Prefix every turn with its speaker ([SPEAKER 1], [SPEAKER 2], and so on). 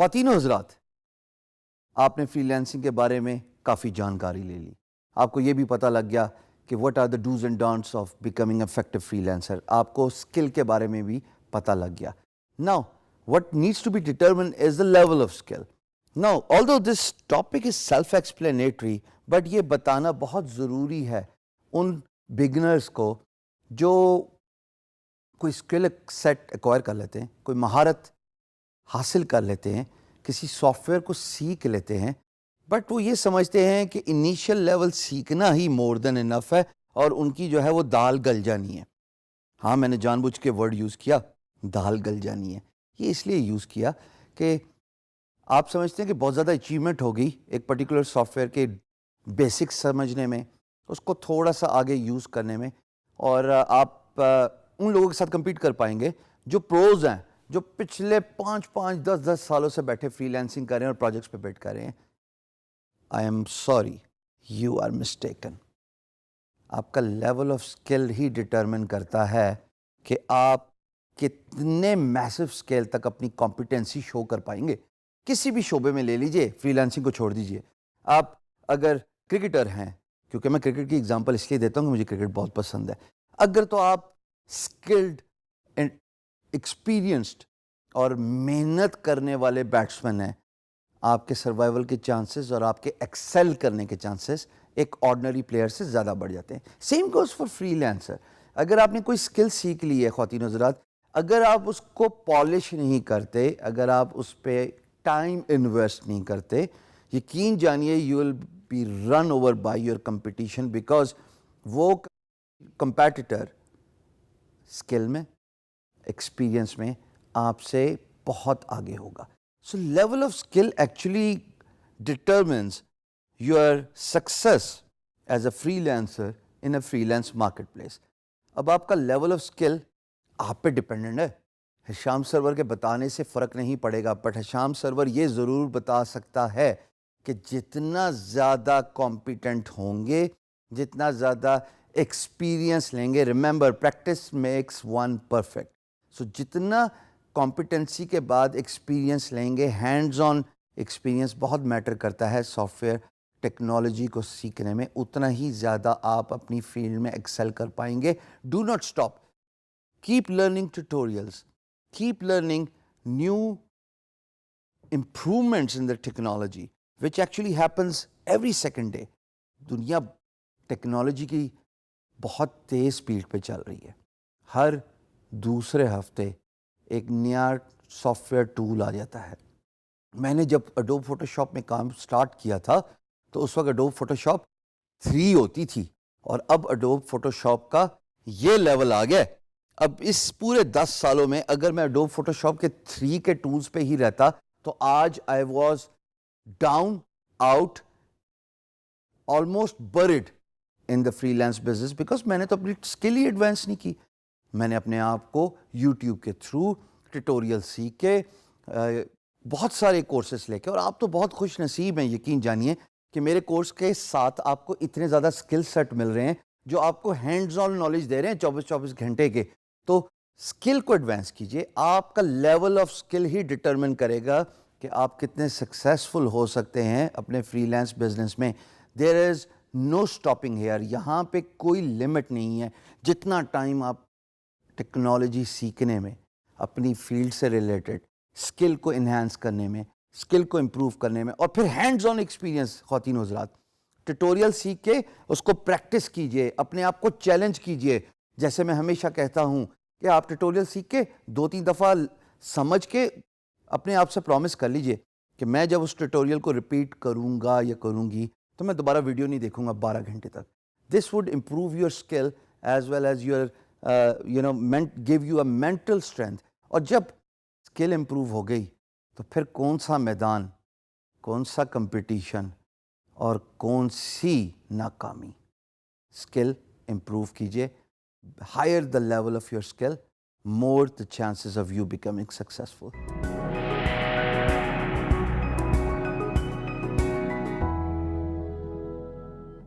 [SPEAKER 1] خواتین و حضرات، آپ نے فری لانسنگ کے بارے میں کافی جانکاری لے لی. آپ کو یہ بھی پتہ لگ گیا کہ what are the do's and don'ts of becoming effective freelancer. آپ کو اسکل کے بارے میں بھی پتہ لگ گیا. Now, what needs to be determined is the level of skill. Now, although this topic is self-explanatory, but یہ بتانا بہت ضروری ہے ان بگنرز کو جو کوئی اسکل سیٹ ایکوائر کر لیتے ہیں، کوئی مہارت حاصل کر لیتے ہیں، کسی سافٹ ویئر کو سیکھ لیتے ہیں، بٹ وہ یہ سمجھتے ہیں کہ انیشیل لیول سیکھنا ہی مور دین انف ہے اور ان کی جو ہے وہ دال گل جانی ہے. ہاں، میں نے جان بوجھ کے ورڈ یوز کیا، دال گل جانی ہے. یہ اس لیے یوز کیا کہ آپ سمجھتے ہیں کہ بہت زیادہ اچیومنٹ ہوگی ایک پرٹیکولر سافٹ ویئر کے بیسکس سمجھنے میں، اس کو تھوڑا سا آگے یوز کرنے میں، اور آپ ان لوگوں کے ساتھ کمپیٹ کر پائیں گے جو پروز ہیں، جو پچھلے 5-10 سالوں سے بیٹھے فری لانسنگ کر رہے ہیں اور پروجیکٹس پہ بیٹ کر رہے ہیں. I am sorry, you are mistaken. آپ کا لیول آف اسکل ہی ڈٹرمن کرتا ہے کہ آپ کتنے میسو اسکیل تک اپنی کمپیٹنسی شو کر پائیں گے. کسی بھی شعبے میں لے لیجئے، فری لانسنگ کو چھوڑ دیجئے. آپ اگر کرکٹر ہیں، کیونکہ میں کرکٹ کی اگزامپل اس لیے دیتا ہوں کہ مجھے کرکٹ بہت پسند ہے، اگر تو آپ اسکلڈ اینڈ ایکسپیرینسڈ اور محنت کرنے والے بیٹسمین ہیں، آپ کے سروائیول کے چانسز اور آپ کے ایکسل کرنے کے چانسز ایک آرڈنری پلیئر سے زیادہ بڑھ جاتے ہیں. Same goes for free lancer. اگر آپ نے کوئی اسکل سیکھ لی ہے خواتین حضرات، اگر آپ اس کو پالش نہیں کرتے، اگر آپ اس پہ ٹائم انویسٹ نہیں کرتے، یقین جانیے you will be run over by your competition, because وہ کمپیٹیٹر اسکل میں، ایکسپیرینس میں آپ سے بہت آگے ہوگا. So level of skill actually determines your success as a freelancer in a freelance marketplace. اب آپ کا لیول آف اسکل آپ پہ ڈپینڈنٹ ہے. ہشام سرور کے بتانے سے فرق نہیں پڑے گا، بٹ ہشام سرور یہ ضرور بتا سکتا ہے کہ جتنا زیادہ کمپیٹنٹ ہوں گے، جتنا زیادہ ایکسپیرینس لیں گے، remember practice makes one perfect. So جتنا کمپیٹنسی کے بعد ایکسپیرینس لیں گے، ہینڈز آن ایکسپیرینس بہت میٹر کرتا ہے سافٹ ویئر ٹیکنالوجی کو سیکھنے میں، اتنا ہی زیادہ آپ اپنی فیلڈ میں ایکسل کر پائیں گے. Do not stop, keep learning tutorials, keep learning new improvements in the technology which actually happens every second day. دنیا ٹیکنالوجی کی بہت تیز سپیڈ پہ چل رہی ہے. ہر دوسرے ہفتے ایک نیا سافٹ ویئر ٹول آ جاتا ہے. میں نے جب اڈوب فوٹو شاپ میں کام سٹارٹ کیا تھا تو اس وقت اڈوب فوٹو شاپ 3 ہوتی تھی، اور اب اڈوب فوٹو شاپ کا یہ لیول آ گیا. اب اس پورے 10 سالوں میں اگر میں اڈوب فوٹو شاپ کے 3 کے ٹولز پہ ہی رہتا تو آج I was down out almost bread in the free lance business, because میں نے تو اپنی اسکل ہی ایڈوانس نہیں کی. میں نے اپنے آپ کو یوٹیوب کے تھرو ٹیوٹوریل سیکھ کے، بہت سارے کورسز لے کے، اور آپ تو بہت خوش نصیب ہیں، یقین جانیے کہ میرے کورس کے ساتھ آپ کو اتنے زیادہ اسکل سیٹ مل رہے ہیں جو آپ کو ہینڈز آن نالج دے رہے ہیں 24 گھنٹے کے. تو اسکل کو ایڈوانس کیجئے. آپ کا لیول آف اسکل ہی ڈٹرمن کرے گا کہ آپ کتنے سکسیسفل ہو سکتے ہیں اپنے فری لانس بزنس میں. دیر از نو اسٹاپنگ ہیئر. یہاں پہ کوئی لمٹ نہیں ہے. جتنا ٹائم آپ ٹیکنالوجی سیکھنے میں، اپنی فیلڈ سے ریلیٹڈ اسکل کو انہینس کرنے میں، اسکل کو امپروو کرنے میں، اور پھر ہینڈز آن ایکسپیرینس، خواتین و حضرات ٹیوٹوریل سیکھ کے اس کو پریکٹس کیجئے، اپنے آپ کو چیلنج کیجئے. جیسے میں ہمیشہ کہتا ہوں کہ آپ ٹیوٹوریل سیکھ کے 2-3 دفعہ سمجھ کے اپنے آپ سے پرومس کر لیجئے کہ میں جب اس ٹیوٹوریل کو ریپیٹ کروں گا یا کروں گی تو میں دوبارہ ویڈیو نہیں دیکھوں گا 12 گھنٹے تک. This will improve your skill as well as your give you a mental strength. اور جب اسکل امپروو ہو گئی تو پھر کون سا میدان، کون سا کمپٹیشن اور کون سی ناکامی. اسکل امپروو کیجئے. Higher the level of your skill, more the chances of you becoming successful.